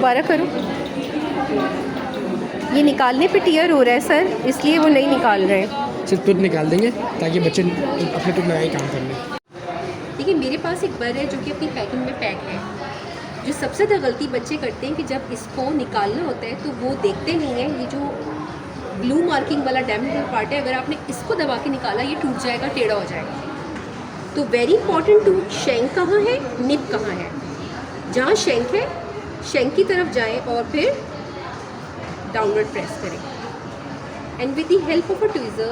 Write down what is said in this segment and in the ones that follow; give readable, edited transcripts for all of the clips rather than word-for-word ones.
दोबारा करो। ये निकालने पे टीयर हो रहा है सर, इसलिए वो नहीं निकाल रहे हैं। सिर्फ टूथ निकाल देंगे ताकि बच्चे अपने टूथ लगाए काम कर लें। देखिए मेरे पास एक बर है जो कि अपनी पैकिंग में पैक है। जो सबसे ज़्यादा गलती बच्चे करते हैं कि जब इसको निकालना होता है तो वो देखते नहीं हैं ये जो ब्लू मार्किंग वाला डैमेज पार्ट है, अगर आपने इसको दबा के निकाला ये टूट जाएगा, टेढ़ा हो जाएगा। तो वेरी इंपॉर्टेंट टू शेंक कहाँ है, निप कहाँ है। जहाँ शेंक है शेंक की तरफ जाएं और फिर डाउनवर्ड प्रेस करें and with the help of a tweezer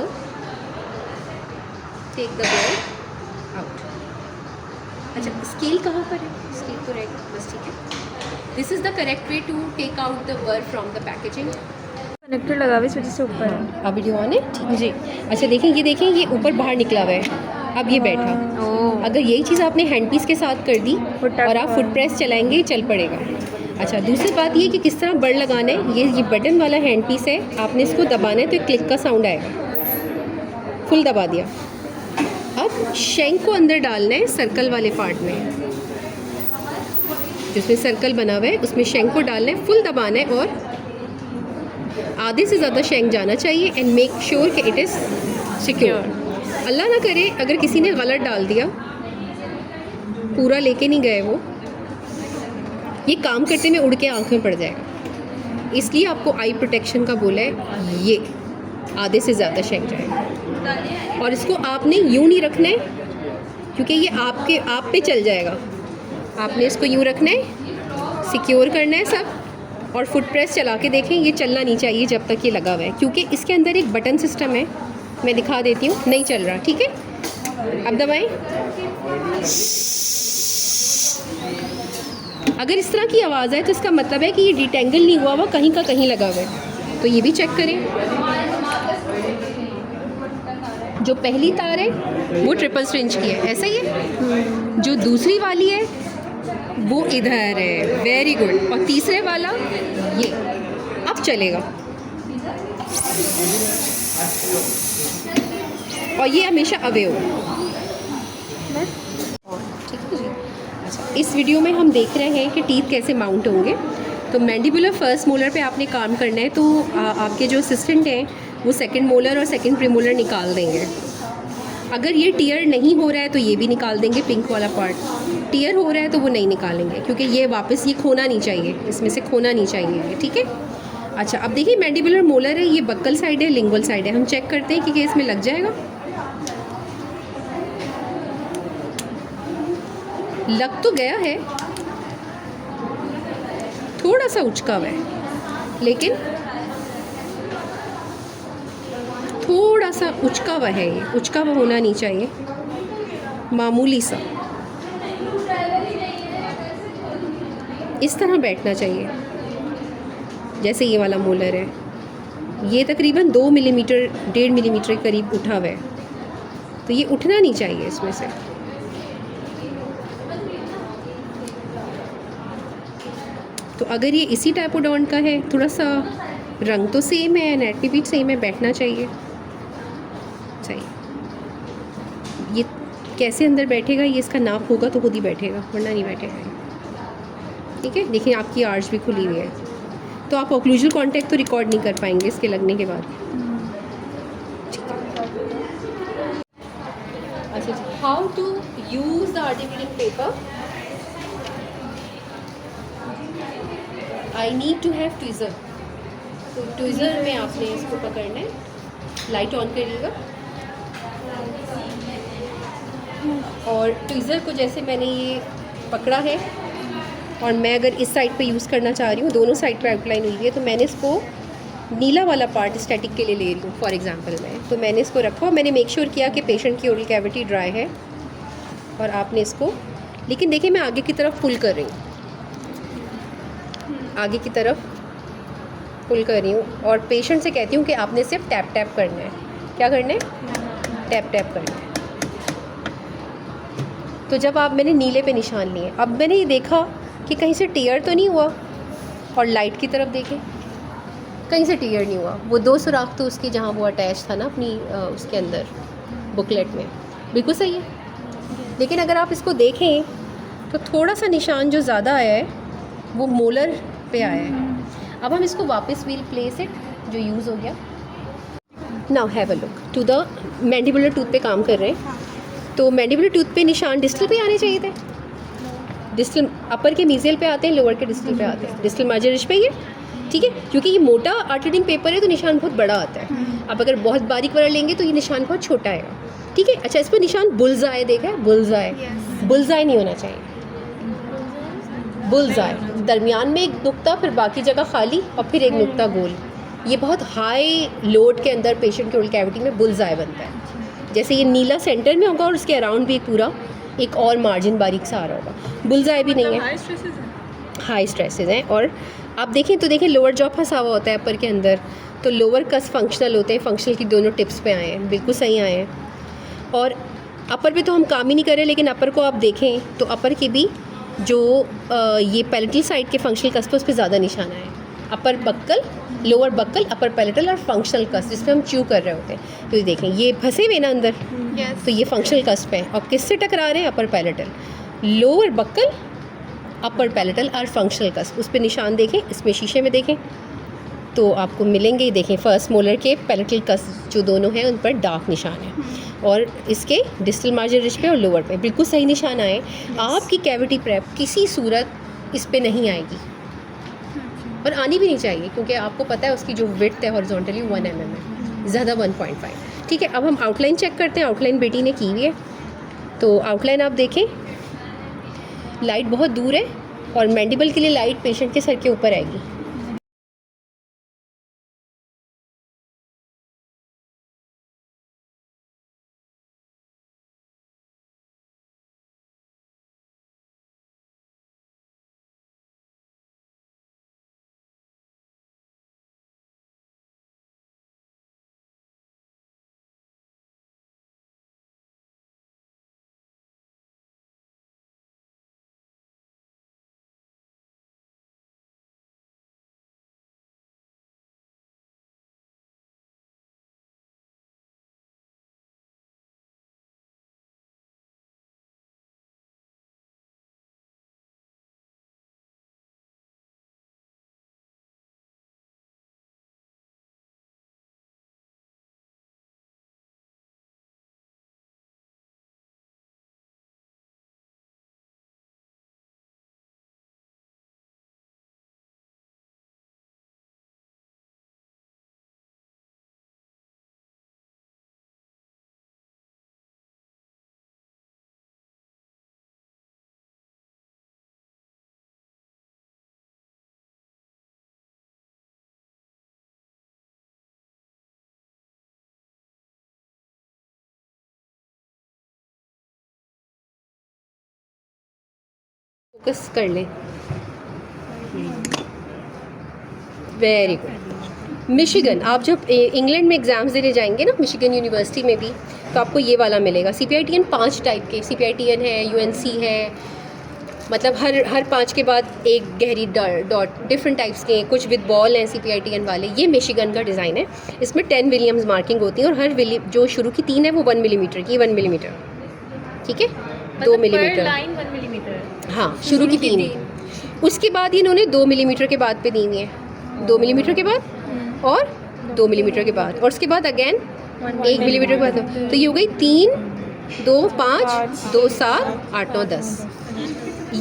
take the blood out. अच्छा स्केल कहाँ पर है, स्केल तो रहेगा बस, ठीक है। This is the correct way to take out the bur from the packaging. Connector लगा हुआ इस वजह से ऊपर है। अब वीडियो ऑन है, ठीक जी। अच्छा देखें ये ऊपर बाहर निकला हुआ है, अब ये बैठा। अगर यही चीज़ आपने हैंड पीस के साथ कर दी और आप फुट प्रेस चलाएंगे चल पड़ेगा। अच्छा दूसरी बात ये कि किस तरह बड़ लगाना है। ये बटन वाला हैंड पीस है, आपने इसको दबाना है तो एक क्लिक का साउंड आएगा। फुल दबा दिया। अब शेंक को अंदर डालना है सर्कल वाले पार्ट में, जिसमें सर्कल बना हुआ है उसमें शेंक को डालना है, फुल दबाना है और आधे से ज़्यादा शेंक जाना चाहिए एंड मेक श्योर कि इट इज़ सिक्योर। अल्लाह ना करे अगर किसी ने गलत डाल दिया, पूरा लेके नहीं गए वो, ये काम करते में उड़ के आँख में पड़ जाएगा। इसलिए आपको आई प्रोटेक्शन का बोला है, ये आधे से ज़्यादा शेंक जाएगा। और इसको आपने यूँ नहीं रखना है क्योंकि ये आप पे चल जाएगा। आपने इसको यूँ रखना है, सिक्योर करना है सब, और फुट प्रेस चला के देखें, ये चलना नहीं चाहिए जब तक ये लगा हुआ है, क्योंकि इसके अंदर एक बटन सिस्टम है, मैं दिखा देती हूँ। नहीं चल रहा, ठीक है। अब दबाएं। अगर इस तरह की आवाज़ है तो इसका मतलब है कि ये डिटेंगल नहीं हुआ कहीं का कहीं लगा हुआ है, तो ये भी चेक करें। जो पहली तार है वो ट्रिपल स्ट्रिंज की है, ऐसा ही है। जो दूसरी वाली है वो इधर है, वेरी गुड। और तीसरे वाला ये अब चलेगा, और ये हमेशा अवे हो। ठीक है जी। अच्छा इस वीडियो में हम देख रहे हैं कि टीथ कैसे माउंट होंगे। तो मैंडिबुलर फर्स्ट मोलर पे आपने काम करना है, तो आपके जो असिस्टेंट हैं वो सेकंड मोलर और सेकंड प्रीमोलर निकाल देंगे। अगर ये टीयर नहीं हो रहा है तो ये भी निकाल देंगे, पिंक वाला पार्ट। टीयर हो रहा है तो वो नहीं निकालेंगे क्योंकि ये वापस ये खोना नहीं चाहिए, इसमें से खोना नहीं चाहिए ये, ठीक है। अच्छा अब देखिए मैंडिबुलर मोलर है, ये बक्कल साइड है, लिंगुअल साइड है। हम चेक करते हैं कि इसमें लग जाएगा। लग तो गया है, थोड़ा सा उचका हुआ है, लेकिन थोड़ा सा उचका हुआ है, ये उचका हुआ होना नहीं चाहिए, मामूली सा इस तरह बैठना चाहिए जैसे ये वाला मोलर है। ये तकरीबन 2 मिलीमीटर 1.5 मिलीमीटर के करीब उठा हुआ है, तो ये उठना नहीं चाहिए इसमें से। तो अगर ये इसी टाइपोडॉन का है, थोड़ा सा रंग तो सेम है, एनाटॉमी भी सेम है, बैठना चाहिए सही। ये कैसे अंदर बैठेगा, ये इसका नाप होगा तो खुद ही बैठेगा, वरना नहीं बैठेगा, ठीक है। देखिए आपकी आर्च भी खुली हुई है, तो आप ओक्लूजल कॉन्टैक्ट तो रिकॉर्ड नहीं कर पाएंगे इसके लगने के बाद। अच्छा जी, how to use the artificial paper. I need to have tweezer. तो ट्विज़र में आपने इसको पकड़ना है, लाइट ऑन करिएगा, और ट्विज़र को जैसे मैंने ये पकड़ा है, और मैं अगर इस साइड पे यूज़ करना चाह रही हूँ, दोनों साइड पे आउटलाइन हुई है, तो मैंने इसको नीला वाला पार्ट स्टैटिक के लिए ले रही हूँ फॉर एग्जांपल में। तो मैंने इसको रखा और मैंने मेक श्योर किया कि पेशेंट की ओरल कैविटी ड्राई है, और आपने इसको, लेकिन देखिए मैं आगे की तरफ पुल कर रही हूँ, आगे की तरफ पुल कर रही हूँ, और पेशेंट से कहती हूँ कि आपने सिर्फ टैप टैप करना है। क्या करना है? टैप टैप करना है। तो जब आप, मैंने नीले पे निशान लिए, अब मैंने ये देखा कि कहीं से टीयर तो नहीं हुआ, और लाइट की तरफ देखें, कहीं से टीयर नहीं हुआ। वो 2 सुराख तो उसके जहाँ वो अटैच था ना अपनी उसके अंदर बुकलेट में, बिल्कुल सही है। लेकिन अगर आप इसको देखें तो थोड़ा सा निशान जो ज़्यादा आया है वो मोलर पे आया है। अब हम इसको वापस वील प्लेस इट, जो यूज़ हो गया। Now have a look to the mandibular tooth पे काम कर रहे हैं। तो मैंडिबुलर टूथ पे निशान डिस्टल पे आने चाहिए थे। डिस्टल अपर के मीजियल पे आते हैं, लोअर के डिस्टल पे आते हैं। डिस्टल मार्जिन रिज पे ही है, ठीक है, क्योंकि ये मोटा आर्टरीडिंग पेपर है तो निशान बहुत बड़ा आता है। अब अगर बहुत बारीक वाला लेंगे तो ये निशान बहुत छोटा आएगा, ठीक है। अच्छा, इस पर निशान बुल्स आए, देखा है बुल्स आए, बुल्स आए नहीं होना चाहिए, बुल्स आए दरमियान में एक नुक्ता, फिर बाकी जगह खाली और फिर एक नुक्ता गोल। ये बहुत हाई लोड के अंदर पेशेंट के ओरल कैविटी में बुल्स आए बनता है। जैसे ये नीला सेंटर में होगा और उसके अराउंड भी पूरा एक और मार्जिन बारीक सा आ रहा होगा। बुल्स आए भी नहीं है, हाई स्ट्रेसेस हैं। और आप देखें तो देखें लोअर जॉ फंसा हुआ होता है अपर के अंदर, तो लोअर कस फंक्शनल होते हैं, फंक्शनल की दोनों टिप्स पे आए हैं, बिल्कुल सही आए हैं। और अपर पे तो हम काम ही नहीं कर रहे, लेकिन अपर को आप देखें तो अपर के भी जो ये पैलेटल साइड के फंक्शनल कस पे उस पर ज़्यादा निशान आए। अपर बक्कल, लोअर बक्कल, अपर पैलेटल और फंक्शनल कस जिसपे हम च्यू कर रहे होते हैं। तो ये देखें ये फंसे हुए ना अंदर, तो ये फंक्शनल कस पे और किससे टकरा रहे हैं? अपर पैलेटल, लोअर बक्कल, अपर पैलेटल और फंक्शनल कस, उस पर निशान देखें। इसमें शीशे में देखें तो आपको मिलेंगे, देखें फर्स्ट मोलर के पैलेटल कस जो दोनों हैं उन पर डार्क निशान है, और इसके डिस्टल मार्जिन रिज पे और लोअर पे बिल्कुल सही निशान आए। आपकी कैविटी प्रेप किसी सूरत इस पे नहीं आएगी और आनी भी नहीं चाहिए, क्योंकि आपको पता है उसकी जो विड्थ है हॉरिजॉन्टली 1 mm है, ज़्यादा 1.5। ठीक है, अब हम आउटलाइन चेक करते हैं। आउटलाइन बेटी ने की हुई है, तो आउटलाइन आप देखें, लाइट बहुत दूर है और मैंडिबल के लिए लाइट पेशेंट के सर के ऊपर आएगी। फोकस कर लें, वेरी गुड। मिशिगन, आप जब इंग्लैंड में एग्ज़ाम्स देने जाएंगे ना, मिशिगन यूनिवर्सिटी में भी, तो आपको ये वाला मिलेगा। CPITN 5 टाइप के CPITN है, UNC है, मतलब हर 5 के बाद एक गहरी डॉट, डिफरेंट टाइप्स के, कुछ विद बॉल हैं CPITN वाले। ये मिशिगन का डिज़ाइन है, इसमें 10 विलियम्स मार्किंग होती है और हर जो शुरू की 3 है वो 1 मिलीमीटर की, 1 मिलीमीटर, ठीक है, 2 मिलीमीटर, 1 मिलीमीटर। हाँ, शुरू की 3। उसके बाद इन्होंने 2 मिलीमीटर के बाद पे दी हुई है, 2 मिलीमीटर के बाद और 2 मिलीमीटर के बाद, और उसके बाद अगेन 1 मिलीमीटर के बाद। तो ये हो गई 3, 2, 5, 2, 7, 8, 9, 10।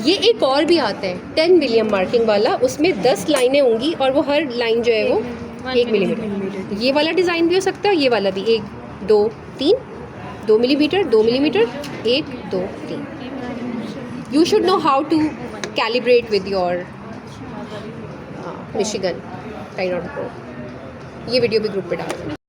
ये एक और भी आता है 10 मिलियम मार्किंग वाला, उसमें 10 लाइनें होंगी और वो हर लाइन जो है वो 1 मिलीमीटर। ये वाला डिज़ाइन भी हो सकता है, ये वाला भी 1, 2, 3, 2 millimetre, 2 millimetre, 1, 2, 3। You should know how to calibrate with your Michigan Rhino Pro। ये वीडियो भी ग्रुप पे डाल दें।